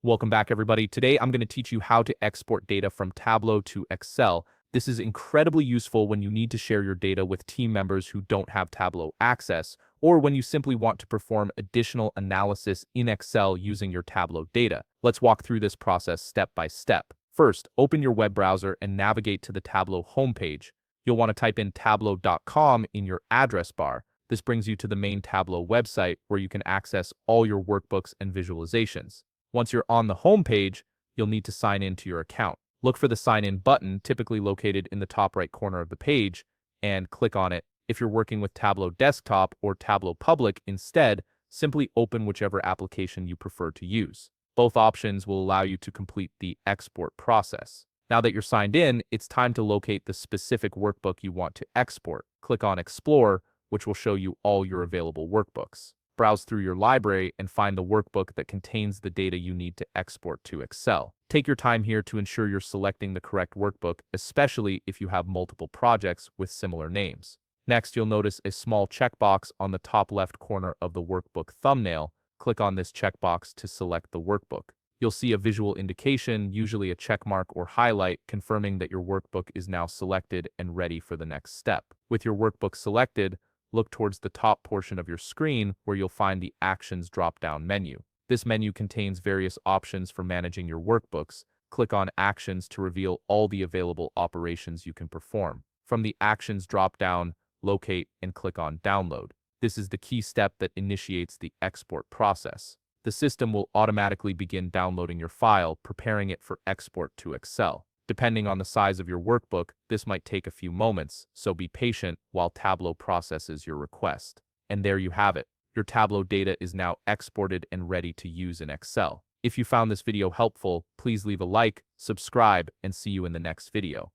Welcome back, everybody. Today, I'm going to teach you how to export data from Tableau to Excel. This is incredibly useful when you need to share your data with team members who don't have Tableau access, or when you simply want to perform additional analysis in Excel using your Tableau data. Let's walk through this process step by step. First, open your web browser and navigate to the Tableau homepage. You'll want to type in tableau.com in your address bar. This brings you to the main Tableau website where you can access all your workbooks and visualizations. Once you're on the home page, you'll need to sign in to your account. Look for the Sign In button, typically located in the top right corner of the page, and click on it. If you're working with Tableau Desktop or Tableau Public instead, simply open whichever application you prefer to use. Both options will allow you to complete the export process. Now that you're signed in, it's time to locate the specific workbook you want to export. Click on Explore, which will show you all your available workbooks. Browse through your library and find the workbook that contains the data you need to export to Excel. Take your time here to ensure you're selecting the correct workbook, especially if you have multiple projects with similar names. Next, you'll notice a small checkbox on the top left corner of the workbook thumbnail. Click on this checkbox to select the workbook. You'll see a visual indication, usually a checkmark or highlight, confirming that your workbook is now selected and ready for the next step. With your workbook selected, look towards the top portion of your screen where you'll find the Actions drop-down menu. This menu contains various options for managing your workbooks. Click on Actions to reveal all the available operations you can perform. From the Actions drop-down, locate and click on Download. This is the key step that initiates the export process. The system will automatically begin downloading your file, preparing it for export to Excel. Depending on the size of your workbook, this might take a few moments, so be patient while Tableau processes your request. And there you have it. Your Tableau data is now exported and ready to use in Excel. If you found this video helpful, please leave a like, subscribe, and see you in the next video.